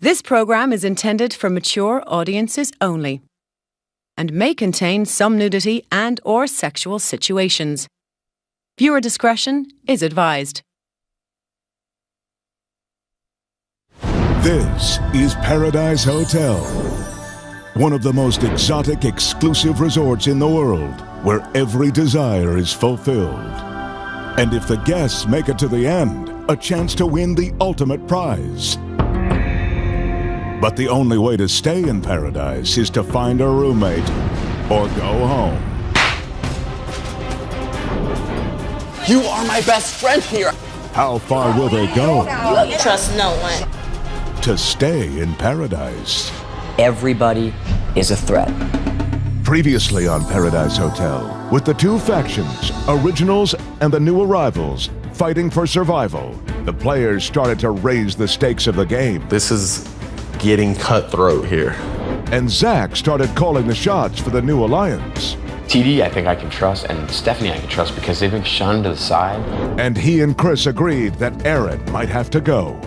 This program is intended for mature audiences only and may contain some nudity and/or sexual situations. Viewer discretion is advised. This is Paradise Hotel, one of the most exotic, exclusive resorts in the world, where every desire is fulfilled. And if the guests make it to the end, a chance to win the ultimate prize. But the only way to stay in paradise is to find a roommate or go home. You are my best friend here. How far will they go You trust no one. to stay in paradise? Everybody is a threat. Previously on Paradise Hotel, with the two factions, Originals and the New Arrivals, fighting for survival, the players started to raise the stakes of the game. This is getting cutthroat here. And Zach started calling the shots for the New Alliance. TD, I think I can trust, and Stephanie I can trust because they've been shunned to the side. And he and Chris agreed that Aaron might have to go.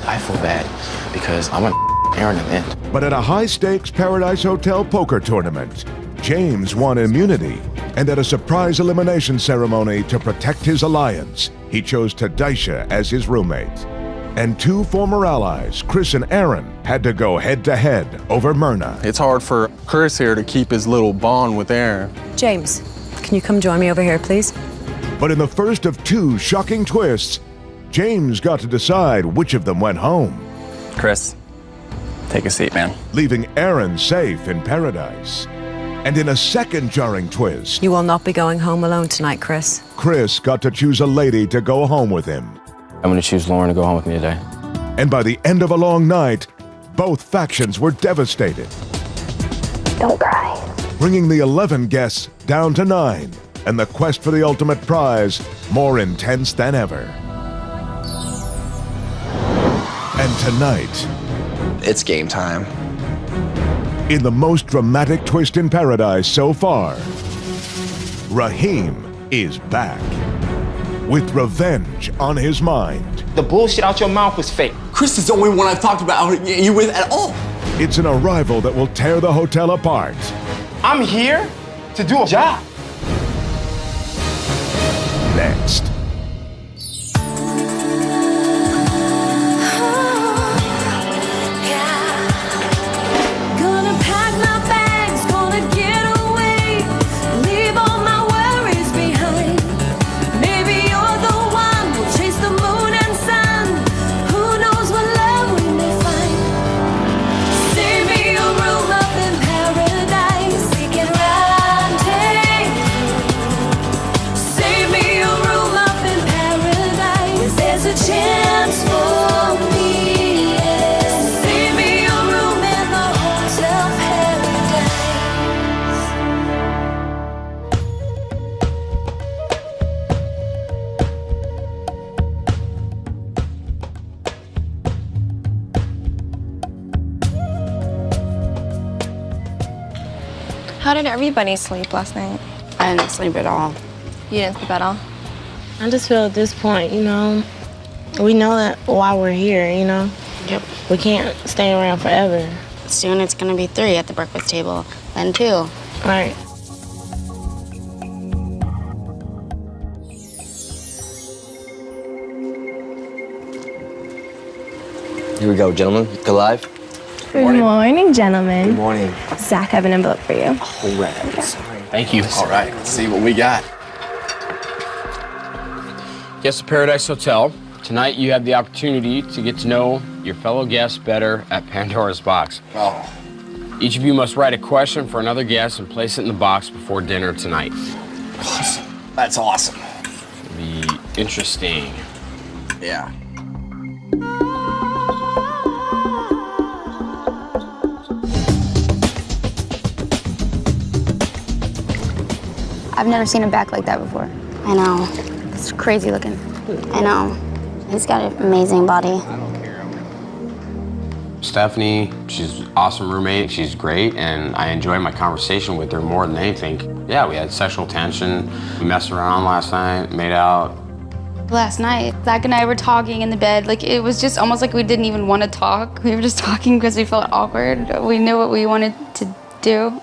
I feel bad because I want Aaron to win. But at a high-stakes Paradise Hotel poker tournament, James won immunity. And at a surprise elimination ceremony to protect his alliance, he chose Tadaisha as his roommate. And two former allies, Chris and Aaron, had to go head-to-head over Myrna. It's hard for Chris here to keep his little bond with Aaron. James, can you come join me over here, please? But in the first of two shocking twists, James got to decide which of them went home, Chris, take a seat, man. leaving Aaron safe in paradise. And in a second jarring twist, You will not be going home alone tonight, Chris. Chris got to choose a lady to go home with him. I'm going to choose Lauren to go home with me today. And by the end of a long night, both factions were devastated, Don't cry. bringing the 11 guests down to 9, and the quest for the ultimate prize more intense than ever. And tonight, It's game time. in the most dramatic twist in Paradise so far, Raheem is back, with revenge on his mind. The bullshit out your mouth was fake. Chris is the only one I've talked about you with at all. It's an arrival that will tear the hotel apart. I'm here to do a job. Next. Gonna pack my bags, gonna get away, leave all my worries behind. Maybe you're the one who'll chase the moon and sun. Who knows what love we may find? Save me a room up in paradise, we can rendezvous. Save me a room up in paradise, there's a chance for me. Save me a room in the hotel paradise. How did everybody sleep last night? I didn't sleep at all. You didn't sleep at all? I just feel at this point, we know that while we're here, Yep. we can't stay around forever. Soon it's gonna be 3 at the breakfast table, then 2. Right. Here we go, gentlemen. Go live. Good morning, gentlemen. Good morning. Zach, I have an envelope for you. All right. Sorry. Thank you. All right, let's see what we got. Guests of Paradise Hotel, tonight you have the opportunity to get to know your fellow guests better at Pandora's Box. Oh, Each of you must write a question for another guest and place it in the box before dinner tonight. awesome. That's awesome. It'll be interesting. Yeah. I've never seen a back like that before. I know. It's crazy looking. I know. He's got an amazing body. Stephanie, she's an awesome roommate. She's great, and I enjoy my conversation with her more than anything. Yeah, we had sexual tension. We messed around last night, made out. Last night, Zach and I were talking in the bed. Like, it was just almost like we didn't even want to talk. We were just talking because we felt awkward. We knew what we wanted to do.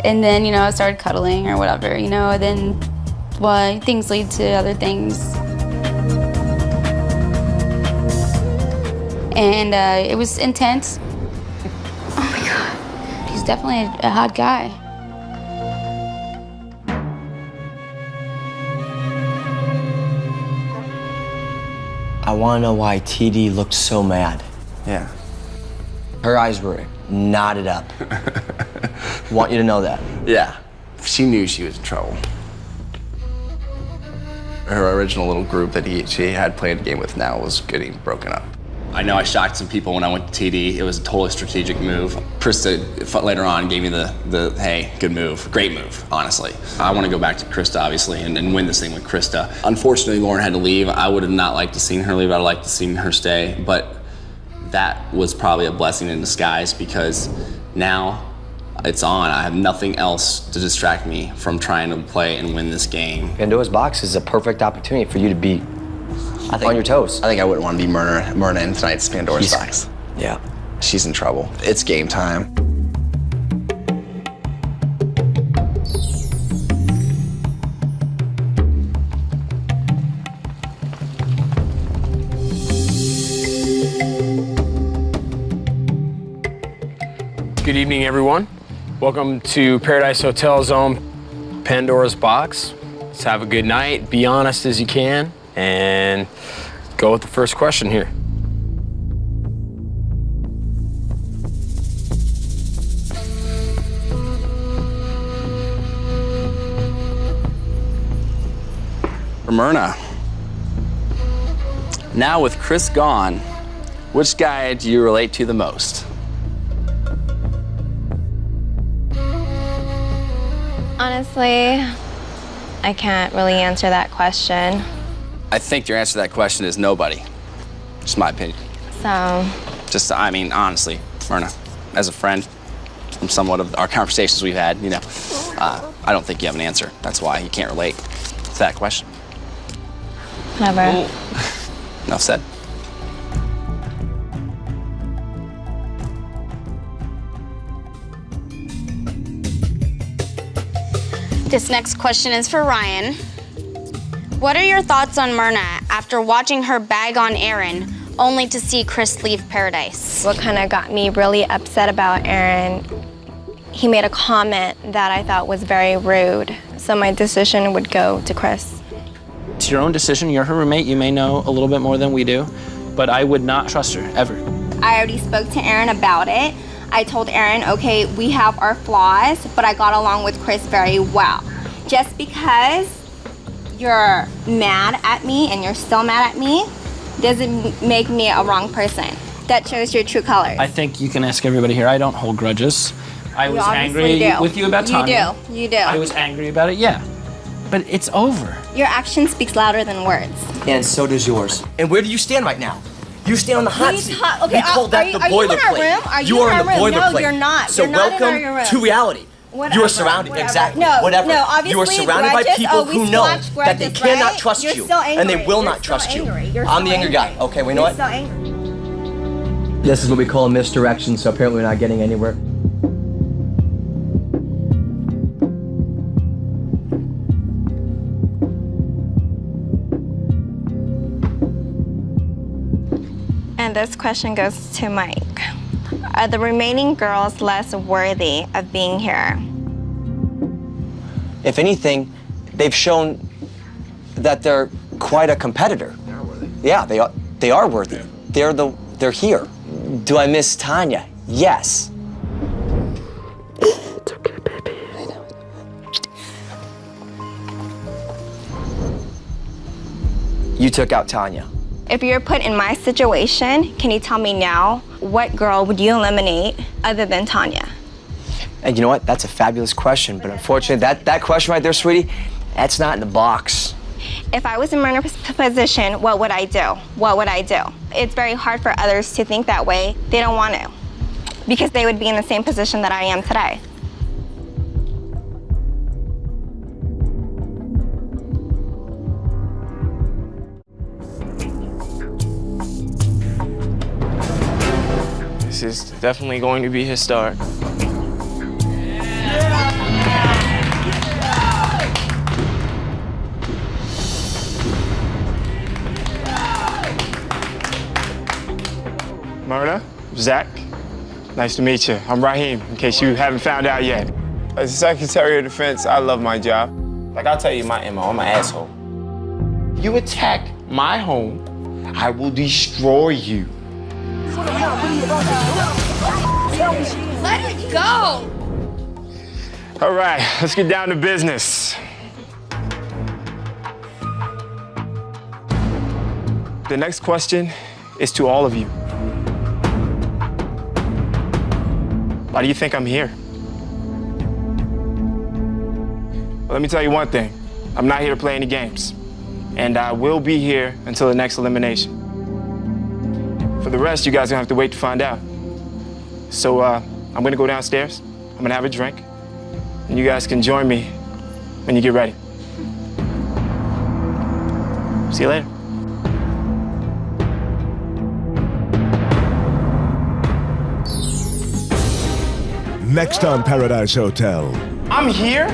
And then, you know, I started cuddling or whatever, you know, and then, well, things lead to other things. And it was intense. Oh my God. He's definitely a hot guy. I want to know why TD looked so mad. Yeah. Her eyes were knotted up. Want you to know that. Yeah. She knew she was in trouble. Her original little group that she had played a game with now was getting broken up. I know I shocked some people when I went to TD. It was a totally strategic move. Krista later on gave me the hey, good move, great move, honestly. I want to go back to Krista, obviously, and win this thing with Krista. Unfortunately, Lauren had to leave. I would have not liked to seen her leave. I'd have liked to seen her stay, but that was probably a blessing in disguise because now it's on. I have nothing else to distract me from trying to play and win this game. Pandora's Box is a perfect opportunity for you to be on your toes. I think I wouldn't want to be Myrna in tonight's Pandora's Box. Yeah. She's in trouble. It's game time. Good evening, everyone. Welcome to Paradise Hotel Zone, Pandora's Box. Let's have a good night, be honest as you can, and go with the first question here. Myrna, now with Chris gone, which guy do you relate to the most? Honestly, I can't really answer that question. I think your answer to that question is nobody. Just my opinion. So, I mean, honestly, Myrna, as a friend, from somewhat of our conversations we've had, you know, I don't think you have an answer. That's why you can't relate to that question. whatever. Enough said. This next question is for Ryan. What are your thoughts on Myrna after watching her bag on Aaron, only to see Chris leave Paradise? What kind of got me really upset about Aaron, he made a comment that I thought was very rude. So my decision would go to Chris. It's your own decision. You're her roommate. You may know a little bit more than we do, but I would not trust her, ever. I already spoke to Aaron about it. I told Aaron, okay, we have our flaws, but I got along with Chris very well. Just because you're mad at me and you're still mad at me doesn't make me a wrong person. That shows your true colors. I think you can ask everybody here. I don't hold grudges. I was obviously angry do. with you about Tanya. You do. I was angry about it, yeah. But it's over. Your action speaks louder than words. And so does yours. And where do you stand right now? You stand on the hot seat. We call that the boilerplate. Are you in our room? Are you are in the room? No, boilerplate. you're not. So You're not in welcome our room. to reality. Whatever, You are surrounded, whatever. exactly. No, whatever. no, obviously, you are surrounded by grudges, people who we know squash that they grudges, cannot right? trust You're you, still and they angry. will You're not still trust angry. you. You're I'm the still angry guy. angry. Okay, we know You're what? still angry. This is what we call a misdirection, so apparently we're not getting anywhere. And this question goes to Mike. Are the remaining girls less worthy of being here? If anything, they've shown that they're quite a competitor. They are worthy. Yeah, they are worthy. They're here. Do I miss Tanya? Yes. It's okay, baby. I know. You took out Tanya. If you're put in my situation, can you tell me now, what girl would you eliminate other than Tanya? And you know what? That's a fabulous question, but unfortunately, that question right there, sweetie, that's not in the box. If I was in Myrna's position, what would I do? What would I do? It's very hard for others to think that way. They don't want to, because they would be in the same position that I am today. This is definitely going to be his start. Myrna, Zach, nice to meet you. I'm Raheem, in case you haven't found out yet. As Secretary of Defense, I love my job. Like, I'll tell you my MO, I'm an asshole. You attack my home, I will destroy you. Let it go! All right, let's get down to business. The next question is to all of you. Why do you think I'm here? Well, let me tell you one thing. I'm not here to play any games. And I will be here until the next elimination. For the rest, you guys are gonna have to wait to find out. So I'm gonna go downstairs, I'm gonna have a drink, and you guys can join me when you get ready. See you later. Next on Paradise Hotel. I'm here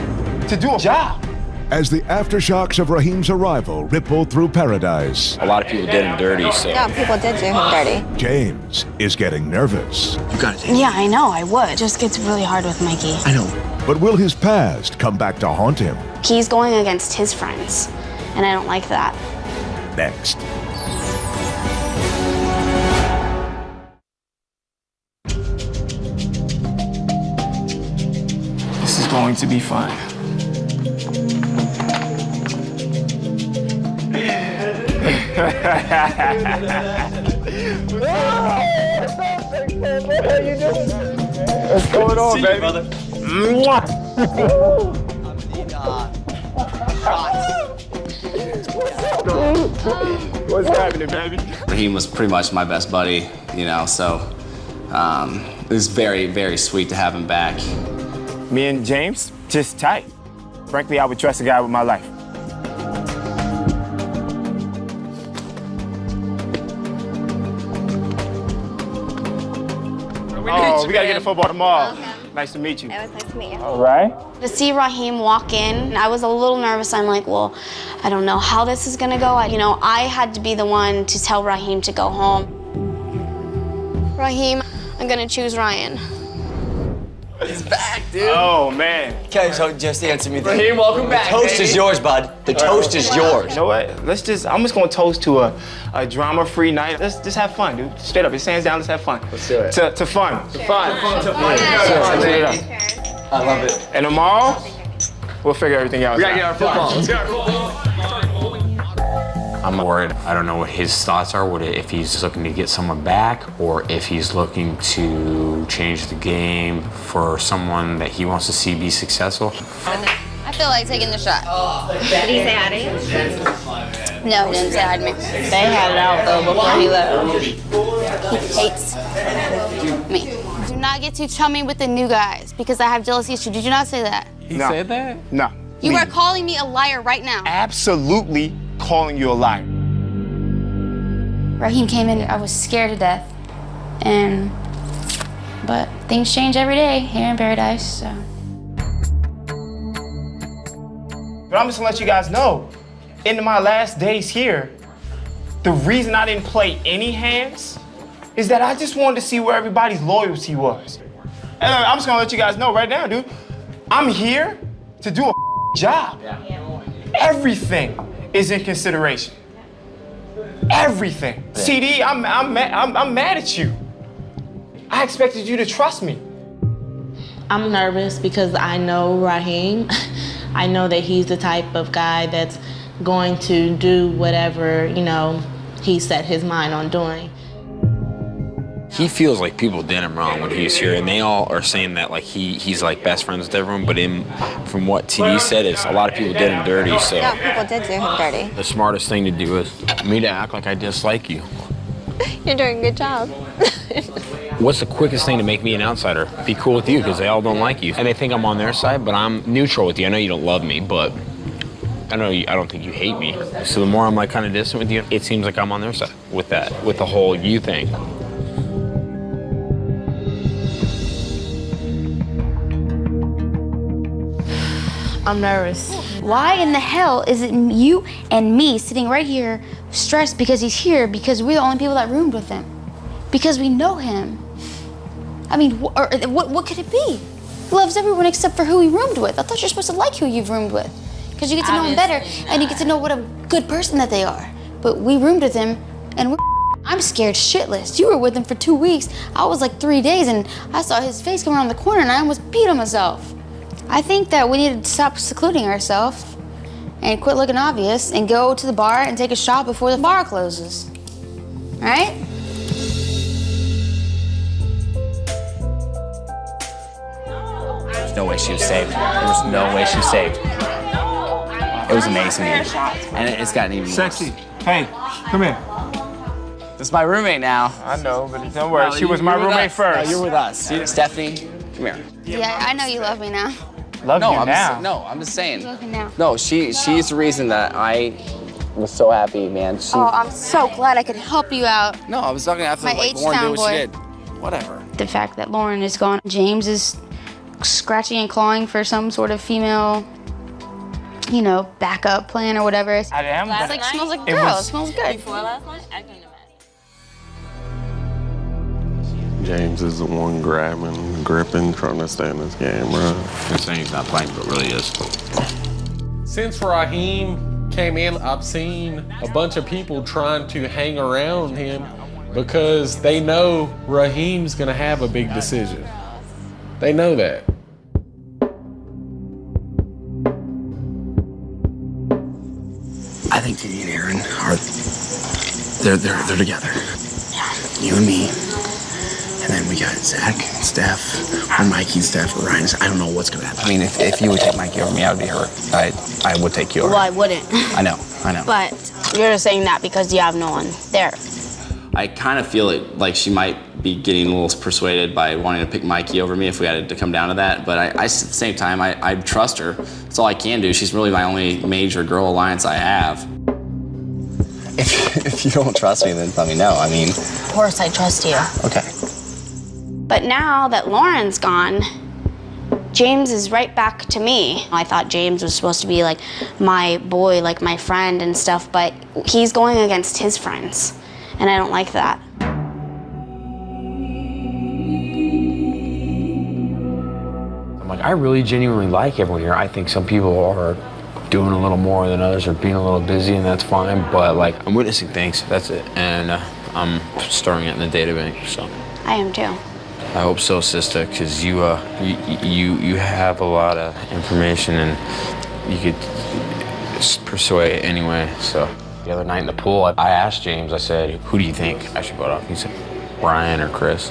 to do a job. As the aftershocks of Raheem's arrival ripple through Paradise, A lot of people did him dirty, so. Yeah, people did do him dirty. James is getting nervous. You got it. Yeah, I know, I would. It just gets really hard with Mikey. I know. But will his past come back to haunt him? He's going against his friends, and I don't like that. Next. This is going to be fun. What's going on, baby? What's happening, baby? Raheem was pretty much my best buddy, you know, so it was very, very sweet to have him back. Me and James, just tight. Frankly, I would trust a guy with my life. We gotta get to football tomorrow. Okay. Nice to meet you. It was nice to meet you. All right. To see Raheem walk in, I was a little nervous. I'm like, well, I don't know how this is gonna go. I had to be the one to tell Raheem to go home. Raheem, I'm gonna choose Ryan. He's back, dude. Oh, man. Okay, so just answer me. Raheem, welcome back, The toast is baby. yours, bud. The toast is yours. You know what? I'm just gonna toast to a drama-free night. Let's just have fun, dude. Straight up, it's hands down, let's have fun. Let's do it. To fun. To fun. I love it. And tomorrow, we'll figure everything out. We gotta get our football. Let's go. I'm worried. I don't know what his thoughts are, if he's just looking to get someone back or if he's looking to change the game for someone that he wants to see be successful. I feel like taking the shot. Did he say hi to you? No, he didn't say hi to me. They had it out though before he left. He hates me. Do not get too chummy with the new guys because I have jealousy issues. Did you not say that? He said that? No. You are calling me a liar right now. Absolutely calling you a liar. Raheem came in, I was scared to death. But things change every day here in Paradise, so. But I'm just gonna let you guys know, in my last days here, the reason I didn't play any hands is that I just wanted to see where everybody's loyalty was. And I'm just gonna let you guys know right now, dude, I'm here to do a job. Everything is in consideration. Everything. CD, I'm mad at you. I expected you to trust me. I'm nervous because I know Raheem. I know that he's the type of guy that's going to do whatever, he set his mind on doing. He feels like people did him wrong when he was here, and they all are saying that like he's like best friends with everyone. But from what TD said, is a lot of people did him dirty. So Yeah, people did do him dirty. the smartest thing to do is me to act like I dislike you. You're doing a good job. What's the quickest thing to make me an outsider? Be cool with you because they all don't like you, and they think I'm on their side, but I'm neutral with you. I know you don't love me, but I don't think you hate me. So the more I'm like kind of distant with you, it seems like I'm on their side with that, with the whole you thing. I'm nervous. Why in the hell is it you and me sitting right here stressed because he's here because we're the only people that roomed with him? Because we know him. I mean, what could it be? He loves everyone except for who he roomed with. I thought you're supposed to like who you've roomed with because you get to know him better and you get to know what a good person that they are. But we roomed with him and I'm scared shitless. You were with him for 2 weeks. I was like 3 days and I saw his face come around the corner and I almost peed on myself. I think that we need to stop secluding ourselves and quit looking obvious and go to the bar and take a shot before the bar closes. All right? There's no way she was saved. There was no way she was saved. It was amazing. And it's gotten even Sexy. Hey, come here. This is my roommate now. I know, but don't worry. She was my roommate first. No, you're with us. Stephanie, come here. Yeah, I know you love me now. Love you I'm now. I'm just saying. You love me now. No, she's the reason that I was so happy, man. Oh, I'm so glad I could help you out. No, I was talking after My like Lauren did H-Town what she boy. did. Whatever. The fact that Lauren is gone, James is scratching and clawing for some sort of female, you know, backup plan or whatever. I am. It's like smells like a It girl. was- It smells good. Before last night, I couldn't James is the one grabbing, gripping, trying to stay in this game, bro. He's saying he's not playing, but really is. Since Raheem came in, I've seen a bunch of people trying to hang around him because they know Raheem's gonna have a big decision. They know that. I think Katie and Aaron are they're together. You and me. And then we got Zach, Steph, or Mikey, Steph, or Ryan. I don't know what's gonna happen. I mean, if you would take Mikey over me, I would be hurt. I would take you over. Well, I wouldn't. I know. But you're just saying that because you have no one there. I kind of feel it like she might be getting a little persuaded by wanting to pick Mikey over me if we had to come down to that. But at the same time, I trust her. That's all I can do. She's really my only major girl alliance I have. If you don't trust me, then let me know. I mean, Of course, I trust you. okay. But now that Lauren's gone, James is right back to me. I thought James was supposed to be like my boy, like my friend and stuff, but he's going against his friends, and I don't like that. I'm like, I really genuinely like everyone here. I think some people are doing a little more than others or being a little busy, and that's fine, but like, I'm witnessing things, that's it. And I'm storing it in the data bank, so. I am too. I hope so, sister, because you have a lot of information and you could persuade anyway. So the other night in the pool, I asked James, I said, who do you think I should vote off? He said, Ryan or Chris.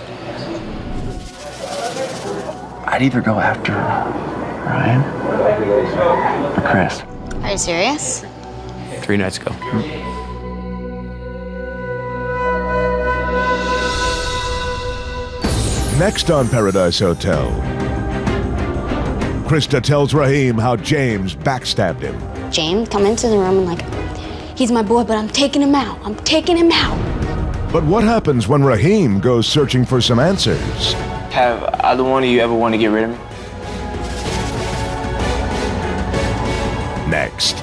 I'd either go after Ryan or Chris. Are you serious? 3 nights ago. Next on Paradise Hotel, Krista tells Raheem how James backstabbed him. James come into the room and like, he's my boy, but I'm taking him out. I'm taking him out. But what happens when Raheem goes searching for some answers? Have either one of you ever wanted to get rid of me? Next.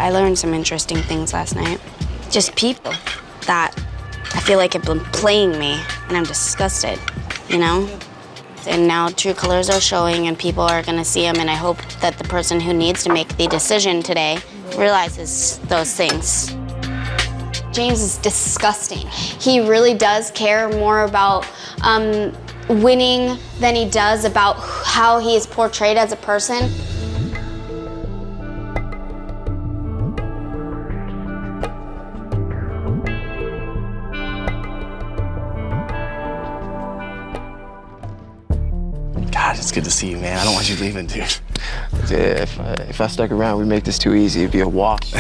I learned some interesting things last night. Just people that I feel like have been playing me, and I'm disgusted, you know? And now true colors are showing and people are gonna see them, and I hope that the person who needs to make the decision today realizes those things. James is disgusting. He really does care more about winning than he does about how he is portrayed as a person. God, it's good to see you, man. I don't want you leaving, dude. Yeah, if I stuck around, we'd make this too easy. It'd be a wash.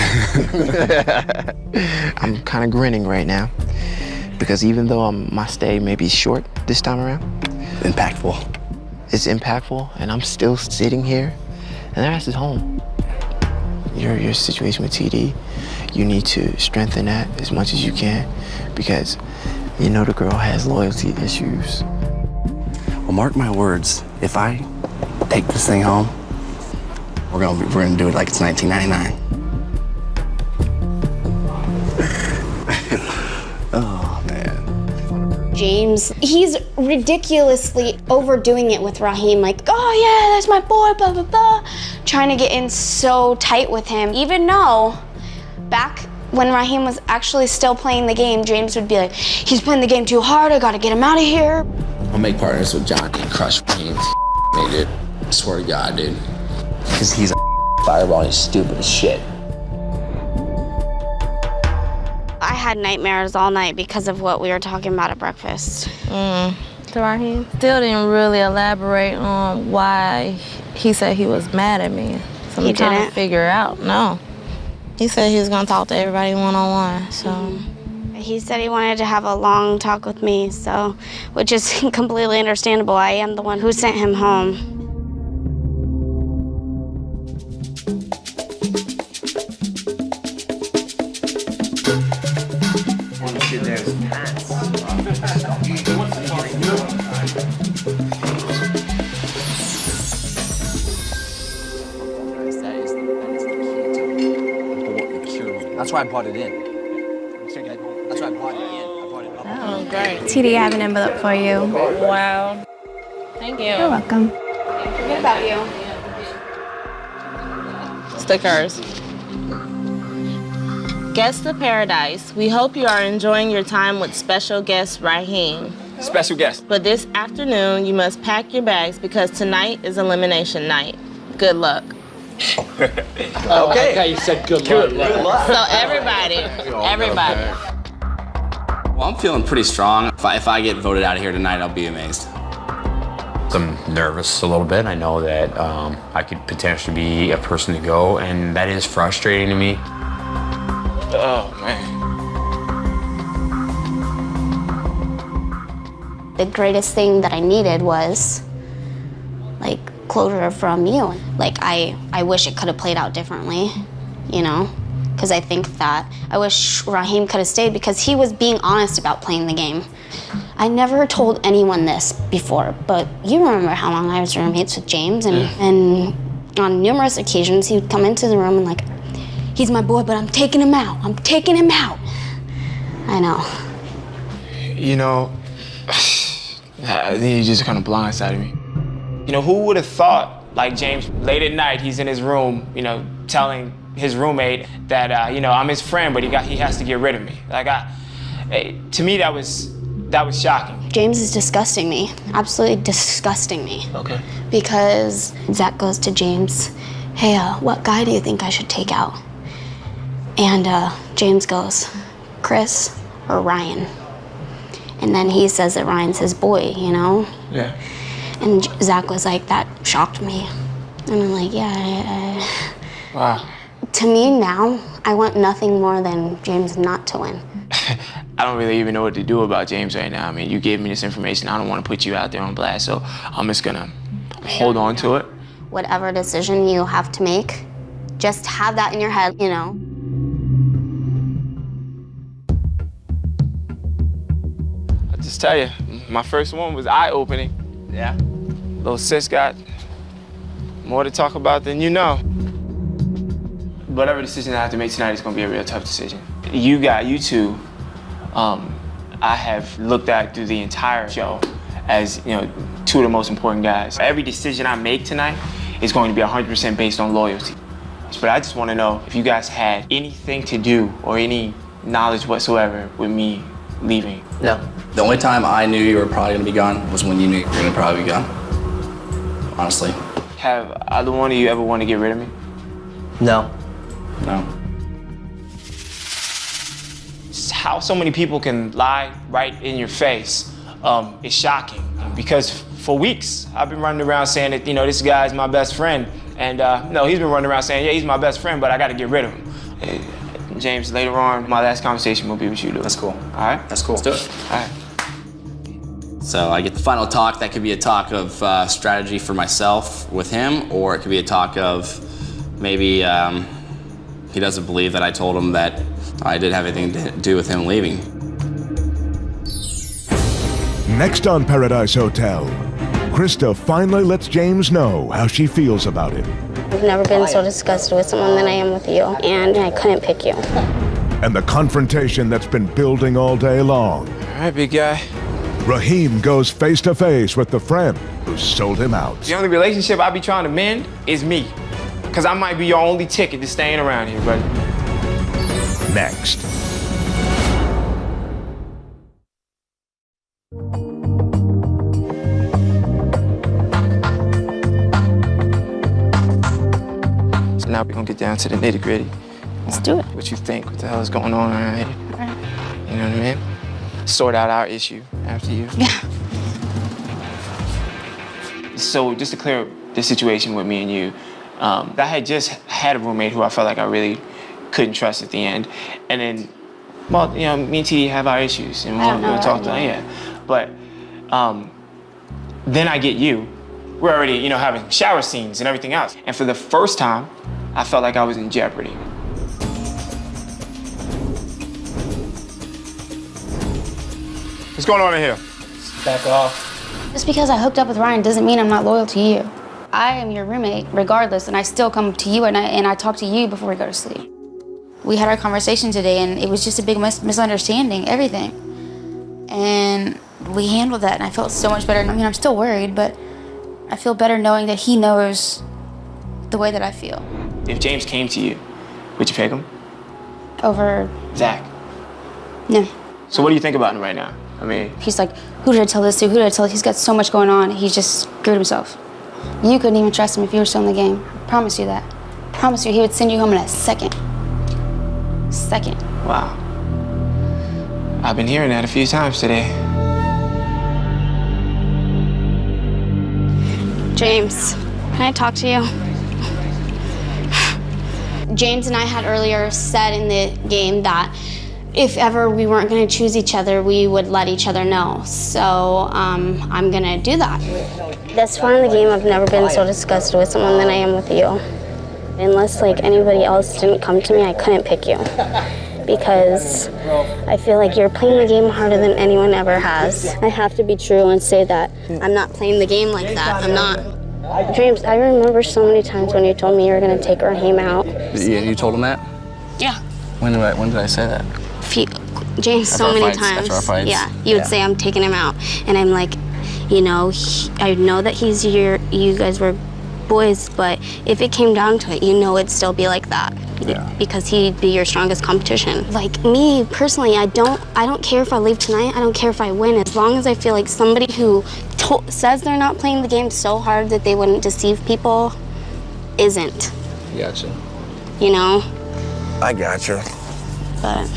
I'm kind of grinning right now because even though my stay may be short this time around, impactful. It's impactful, and I'm still sitting here, and the rest is home. your situation with TD, you need to strengthen that as much as you can, because you know the girl has loyalty issues. Well, mark my words, if I take this thing home, we're gonna do it like it's 1999. Oh, man. James, he's ridiculously overdoing it with Raheem, like, oh yeah, that's my boy, blah, blah, blah. Trying to get in so tight with him, even though back when Raheem was actually still playing the game, James would be like, he's playing the game too hard, I gotta get him out of here. I'll make partners with Johnny and crush Raheem. Me, dude. I swear to God, dude. Because he's a fireball and he's stupid as shit. I had nightmares all night because of what we were talking about at breakfast. To Raheem, still didn't really elaborate on why he said he was mad at me. So He I'm trying didn't? to figure out. No. He said he was gonna talk to everybody one-on-one, so. He said he wanted to have a long talk with me, so, which is completely understandable. I am the one who sent him home. That's why I brought it in. That's why I brought it in. I brought it up. Oh, great. TD, I have an envelope for you. Wow. Thank you. You're welcome. Forget about you. Stickers. Guests of Paradise, we hope you are enjoying your time with special guest Raheem. Special guest. But this afternoon, you must pack your bags because tonight is elimination night. Good luck. Okay. You said good luck. So everybody. Well, I'm feeling pretty strong. If I get voted out of here tonight, I'll be amazed. I'm nervous a little bit. I know that I could potentially be a person to go, and that is frustrating to me. Oh, man. The greatest thing that I needed was, like, closure from you. Like, I wish it could have played out differently, you know? Because I think that I wish Raheem could have stayed because he was being honest about playing the game. I never told anyone this before, but you remember how long I was roommates with James, and on numerous occasions he would come into the room and like, he's my boy, but I'm taking him out. I'm taking him out. I know. You know, you just kind of blindsided me. You know, who would have thought, like James, late at night, he's in his room, you know, telling his roommate that, you know, I'm his friend, but he has to get rid of me. Like, to me, that was shocking. James is disgusting me, absolutely disgusting me. Okay. Because Zach goes to James, hey, what guy do you think I should take out? And James goes, Chris or Ryan? And then he says that Ryan's his boy, you know? Yeah. And Zach was like, that shocked me. And I'm like, yeah. Wow. To me now, I want nothing more than James not to win. I don't really even know what to do about James right now. I mean, you gave me this information. I don't want to put you out there on blast, so I'm just gonna hold on to it. Whatever decision you have to make, just have that in your head, you know? I'll just tell you, my first one was eye-opening. Yeah? Little sis got more to talk about than you know. Whatever decision I have to make tonight is gonna be a real tough decision. You two, I have looked at through the entire show as, you know, two of the most important guys. Every decision I make tonight is going to be 100% based on loyalty. But I just want to know if you guys had anything to do or any knowledge whatsoever with me leaving. No. The only time I knew you were probably gonna be gone was when you knew you were gonna probably be gone. Honestly. Have either one of you ever want to get rid of me? No. No. Just how so many people can lie right in your face is shocking. Because for weeks, I've been running around saying that, you know, this guy's my best friend. And no, he's been running around saying, yeah, he's my best friend, but I gotta get rid of him. James, later on, my last conversation will be with you, dude. That's cool. All right? That's cool. Let's do it. All right. So I get the final talk. That could be a talk of strategy for myself with him, or it could be a talk of maybe He doesn't believe that I told him that I did have anything to do with him leaving. Next on Paradise Hotel, Krista finally lets James know how she feels about him. I've never been so disgusted with someone than I am with you, and I couldn't pick you. And the confrontation that's been building all day long. All right, big guy. Raheem goes face to face with the friend who sold him out. The only relationship I be trying to mend is me. Because I might be your only ticket to staying around here, buddy. Next. So now we're gonna get down to the nitty gritty. Let's do it. What you think? What the hell is going on around here? All right. You know what I mean? Sort out our issue after you. Yeah. So just to clear up the situation with me and you, I had just had a roommate who I felt like I really couldn't trust at the end. And then, well, you know, me and TD have our issues and we're gonna talk to yeah. But then I get you. We're already, you know, having shower scenes and everything else. And for the first time, I felt like I was in jeopardy. What's going on in here? Back off. Just because I hooked up with Ryan doesn't mean I'm not loyal to you. I am your roommate regardless, and I still come to you and I talk to you before we go to sleep. We had our conversation today, and it was just a big misunderstanding, everything. And we handled that, and I felt so much better. I mean, I'm still worried, but I feel better knowing that he knows the way that I feel. If James came to you, would you pick him? Over Zach. No. So what do you think about him right now? I mean, He's like, who did I tell this to? Who did I tell? He's got so much going on. He just screwed himself. You couldn't even trust him if you were still in the game. I promise you that. I promise you he would send you home in a second. Wow. I've been hearing that a few times today. James, can I talk to you? James and I had earlier said in the game that if ever we weren't going to choose each other, we would let each other know. So I'm going to do that. This far in the game, I've never been so disgusted with someone than I am with you. Unless like anybody else didn't come to me, I couldn't pick you. Because I feel like you're playing the game harder than anyone ever has. I have to be true and say that I'm not playing the game like that. I'm not. James, I remember so many times when you told me you were going to take Raheem out. You told him that? Yeah. When did I say that? James, so many times. After our fights? Yeah, you would say I'm taking him out, and I'm like, you know, I know that you guys were boys, but if it came down to it, you know it'd still be like that. Yeah. Because he'd be your strongest competition. Like me personally, I don't care if I leave tonight. I don't care if I win, as long as I feel like somebody who says they're not playing the game so hard that they wouldn't deceive people isn't. Gotcha. You know. I gotcha. But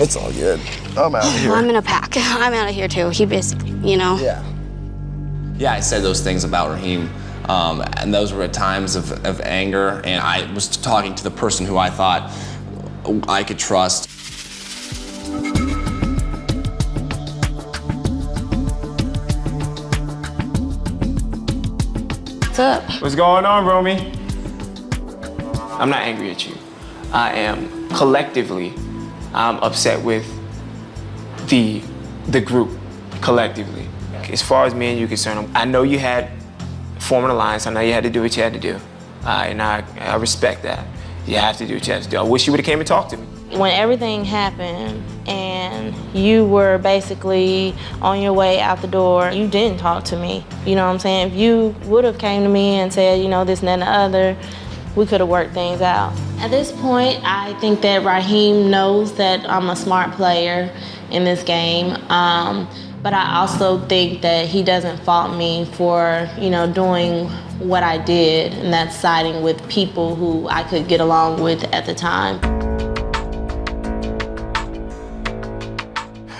it's all good. I'm out of here. I'm in a pack. I'm out of here too. He basically, you know. Yeah. Yeah, I said those things about Raheem, and those were at times of anger, and I was talking to the person who I thought I could trust. What's up? What's going on, Romy? I'm not angry at you. I am collectively, I'm upset with the group collectively. As far as me and you are concerned, I know you had formed an alliance. I know you had to do what you had to do. And I respect that. You have to do what you have to do. I wish you would have came and talked to me. When everything happened and you were basically on your way out the door, you didn't talk to me. You know what I'm saying? If you would have came to me and said, you know, this and that and the other, we could have worked things out. At this point, I think that Raheem knows that I'm a smart player in this game. But I also think that he doesn't fault me for, you know, doing what I did, and that's siding with people who I could get along with at the time.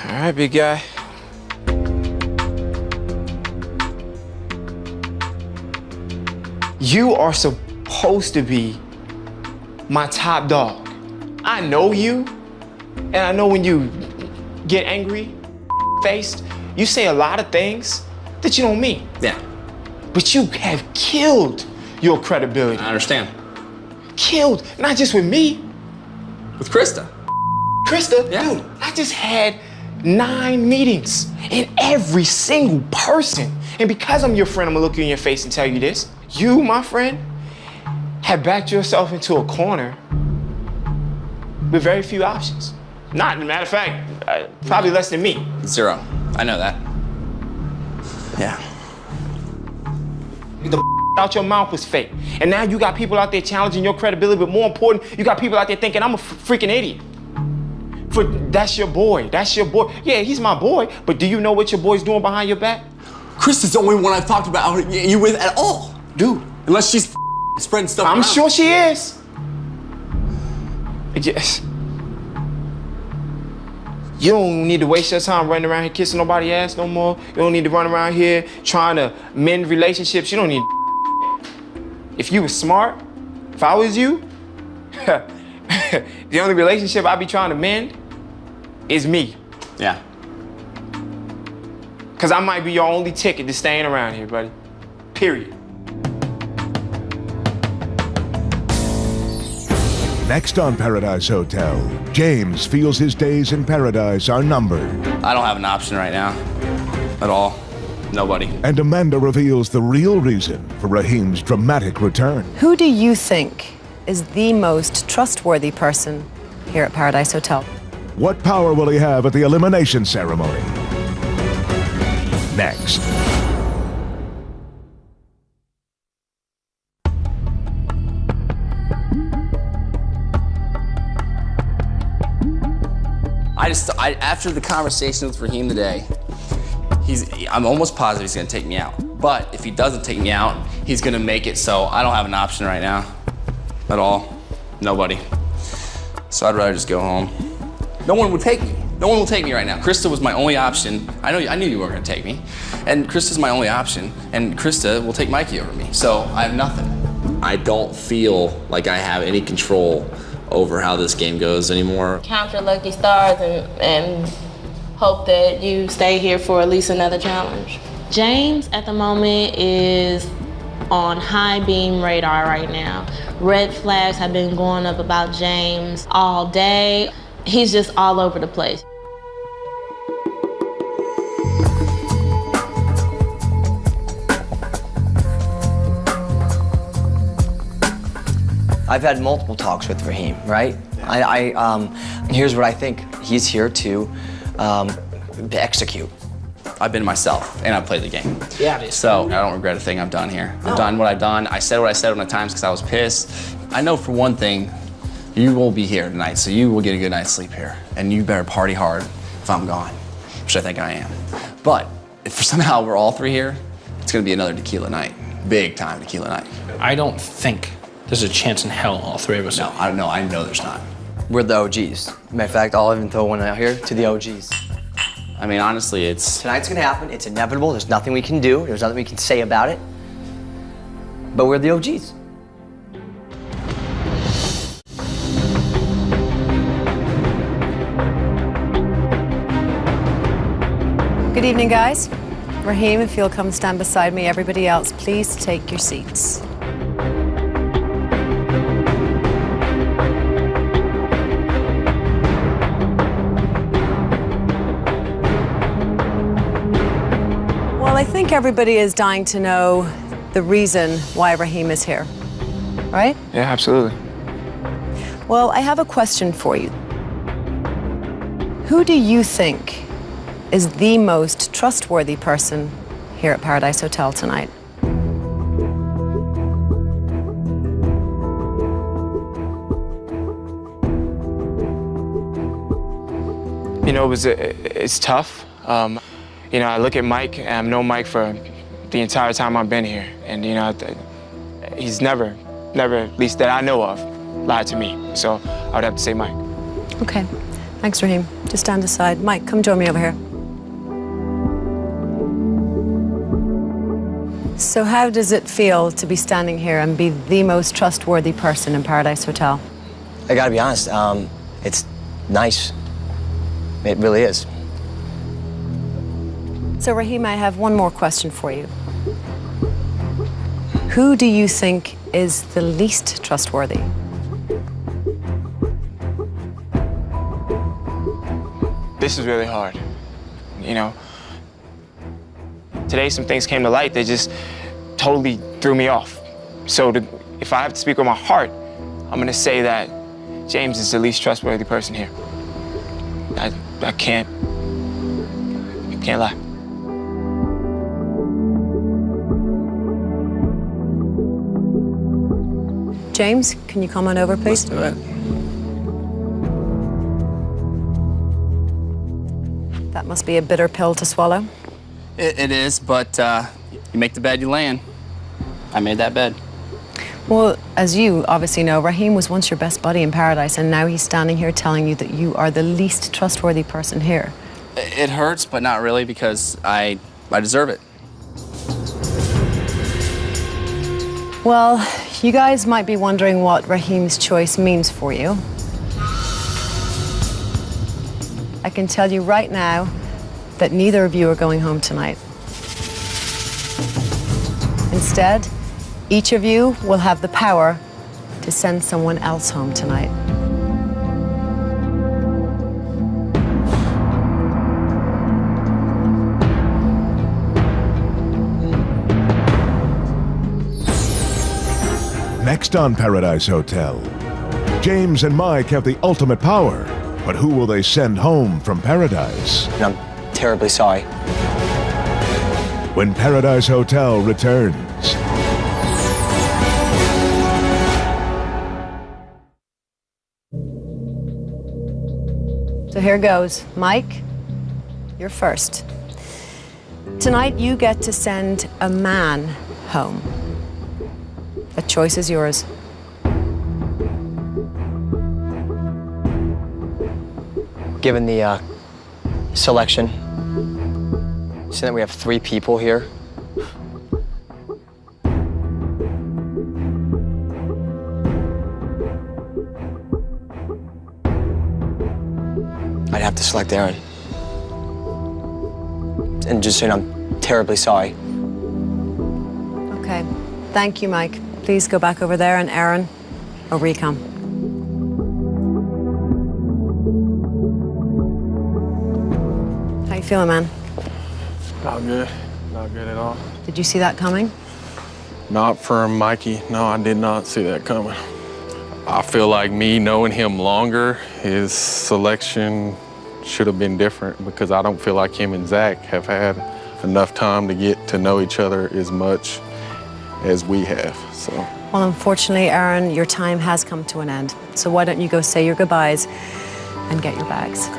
All right, big guy. You are supposed to be my top dog. I know you, and I know when you get angry, faced, you say a lot of things that you don't mean. Yeah. But you have killed your credibility. I understand. Killed, not just with me, With Krista. Krista? Yeah. Dude, I just had 9 meetings, and every single person, and because I'm your friend, I'm gonna look you in your face and tell you this. You, my friend, have backed yourself into a corner with very few options. Not, matter of fact, probably less than me. 0. I know that. Yeah. The out your mouth was fake. And now you got people out there challenging your credibility, but more important, you got people out there thinking I'm a freaking idiot. That's your boy, that's your boy. Yeah, he's my boy, but do you know what your boy's doing behind your back? Krista's the only one I've talked about you with at all. Dude, unless she's spreading stuff I'm around. sure she is. Yes. You don't need to waste your time running around here kissing nobody's ass no more. You don't need to run around here trying to mend relationships. You don't need. If you were smart, if I was you, the only relationship I'd be trying to mend is me. Yeah. Cause I might be your only ticket to staying around here, buddy. Period. Next on Paradise Hotel, James feels his days in paradise are numbered. I don't have an option right now. At all. Nobody. And Amanda reveals the real reason for Raheem's dramatic return. Who do you think is the most trustworthy person here at Paradise Hotel? What power will he have at the elimination ceremony? Next. After the conversation with Raheem today, I'm almost positive he's gonna take me out. But if he doesn't take me out, he's gonna make it so I don't have an option right now. At all. Nobody. So I'd rather just go home. No one would take me. No one will take me right now. Krista was my only option. I knew you weren't gonna take me. And Krista's my only option. And Krista will take Mikey over me. So I have nothing. I don't feel like I have any control over how this game goes anymore. Count your lucky stars and hope that you stay here for at least another challenge. James at the moment is on high beam radar right now. Red flags have been going up about James all day. He's just all over the place. I've had multiple talks with Raheem, right? Here's what I think. He's here to execute. I've been myself, and I've played the game. Yeah. So I don't regret a thing I've done here. I've done what I've done. I said what I said on the times because I was pissed. I know for one thing, you will be here tonight, so you will get a good night's sleep here. And you better party hard if I'm gone, which I think I am. But if somehow we're all 3 here, it's gonna be another tequila night. Big time tequila night. I don't think there's a chance in hell all 3 of us. No, I don't know. I know there's not. We're the OGs. Matter of fact, I'll even throw one out here to the OGs. I mean, honestly, it's... Tonight's gonna happen. It's inevitable. There's nothing we can do. There's nothing we can say about it. But we're the OGs. Good evening, guys. Raheem, if you'll come stand beside me. Everybody else, please take your seats. Well, I think everybody is dying to know the reason why Raheem is here, right? Yeah, absolutely. Well, I have a question for you. Who do you think is the most trustworthy person here at Paradise Hotel tonight? You know, it's tough. You know, I look at Mike, and I've known Mike for the entire time I've been here. And, you know, he's never, at least that I know of, lied to me. So I would have to say Mike. Okay. Thanks, Raheem. Just stand aside. Mike, come join me over here. So how does it feel to be standing here and be the most trustworthy person in Paradise Hotel? I gotta be honest, it's nice. It really is. So, Raheem, I have one more question for you. Who do you think is the least trustworthy? this is really hard. You know, today some things came to light that just totally threw me off. So if I have to speak with my heart, I'm gonna say that James is the least trustworthy person here. I can't lie. James, can you come on over, please? Let's do it. That must be a bitter pill to swallow. It is, but you make the bed you lay in. I made that bed. Well, as you obviously know, Raheem was once your best buddy in Paradise, and now he's standing here telling you that you are the least trustworthy person here. It hurts, but not really, because I deserve it. Well, you guys might be wondering what Raheem's choice means for you. I can tell you right now that neither of you are going home tonight. Instead, each of you will have the power to send someone else home tonight. Next on Paradise Hotel, James and Mike have the ultimate power, but who will they send home from Paradise? I'm terribly sorry. When Paradise Hotel returns. So here goes. Mike, you're first. Tonight you get to send a man home. The choice is yours. Given the selection, seeing that we have 3 people here, I'd have to select Aaron. And just saying, I'm terribly sorry. Okay. Thank you, Mike. Please go back over there, and Aaron, over you come. How you feeling, man? Not good. Not good at all. Did you see that coming? Not from Mikey. No, I did not see that coming. I feel like me knowing him longer, his selection should have been different, because I don't feel like him and Zach have had enough time to get to know each other as much as we have, so. Well, unfortunately, Aaron, your time has come to an end. So why don't you go say your goodbyes and get your bags.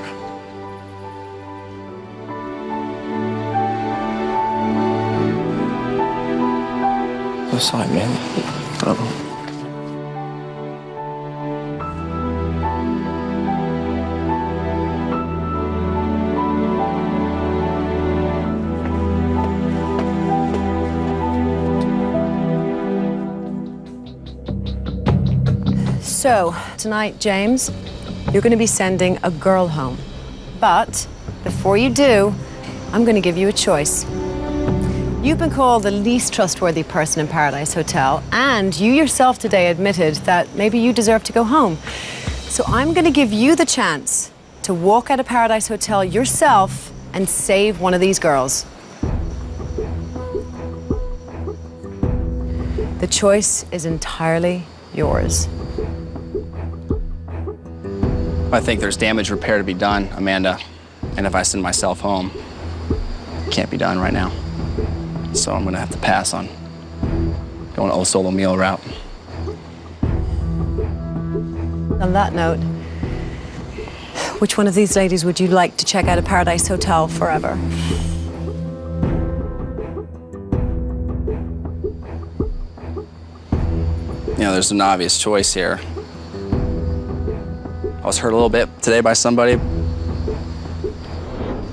I'm sorry, man. So, tonight, James, you're going to be sending a girl home. But before you do, I'm going to give you a choice. You've been called the least trustworthy person in Paradise Hotel, and you yourself today admitted that maybe you deserve to go home. So I'm going to give you the chance to walk out of Paradise Hotel yourself and save one of these girls. The choice is entirely yours. I think there's damage repair to be done, Amanda. And if I send myself home, it can't be done right now. So I'm gonna have to pass on going a solo meal route. On that note, which one of these ladies would you like to check out of Paradise Hotel forever? You know, there's an obvious choice here. I was hurt a little bit today by somebody.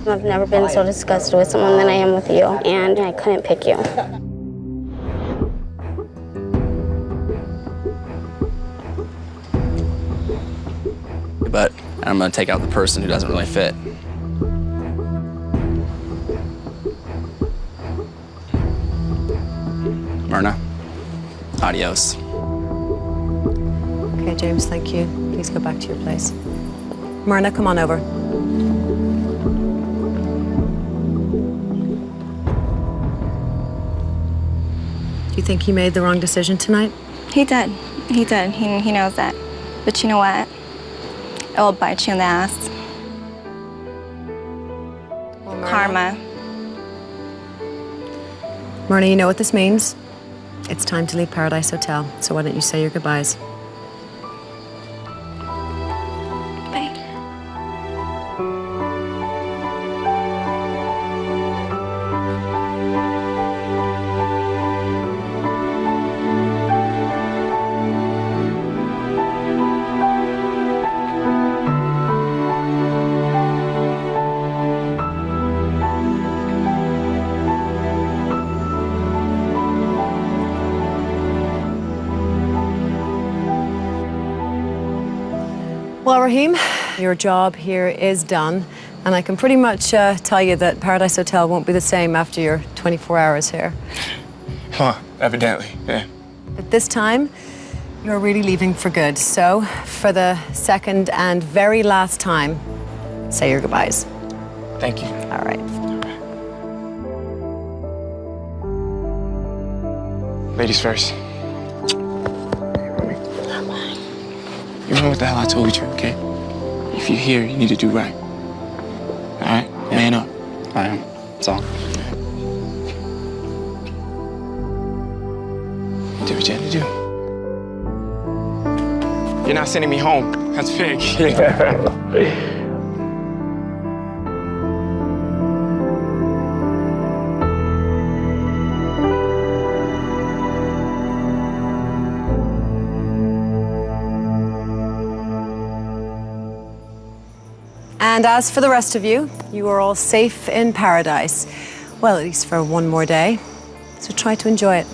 I've never been so disgusted with someone than I am with you, and I couldn't pick you. But I'm gonna take out the person who doesn't really fit. Myrna, adios. Okay, James, thank you. Please go back to your place. Myrna, come on over. think he made the wrong decision tonight? He did. He did. He knows that. But you know what? It will bite you in the ass. Karma. Myrna, you know what this means? It's time to leave Paradise Hotel. So why don't you say your goodbyes? Bye. Well, Raheem, your job here is done, and I can pretty much tell you that Paradise Hotel won't be the same after your 24 hours here. Huh, evidently, yeah. But this time, you're really leaving for good. So, for the second and very last time, say your goodbyes. Thank you. All right. Ladies first. You remember what the hell I told you, okay? If you're here, you need to do right. All right? Yeah. Man up. I am. That's all. Do what you had to do. You're not sending me home. That's big. And as for the rest of you, you are all safe in paradise. Well, at least for one more day. So try to enjoy it.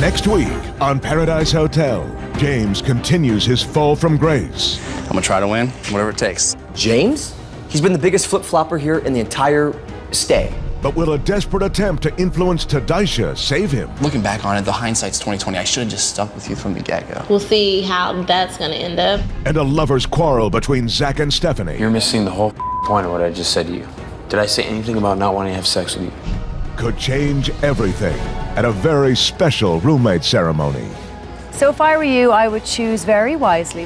Next week on Paradise Hotel, James continues his fall from grace. I'm gonna try to win, whatever it takes. James? He's been the biggest flip-flopper here in the entire stay. But will a desperate attempt to influence Tadaisha save him? Looking back on it, the hindsight's 2020. I should have just stuck with you from the get-go. We'll see how that's gonna end up. And a lover's quarrel between Zach and Stephanie. You're missing the whole point of what I just said to you. Did I say anything about not wanting to have sex with you? Could change everything at a very special roommate ceremony. So if I were you, I would choose very wisely.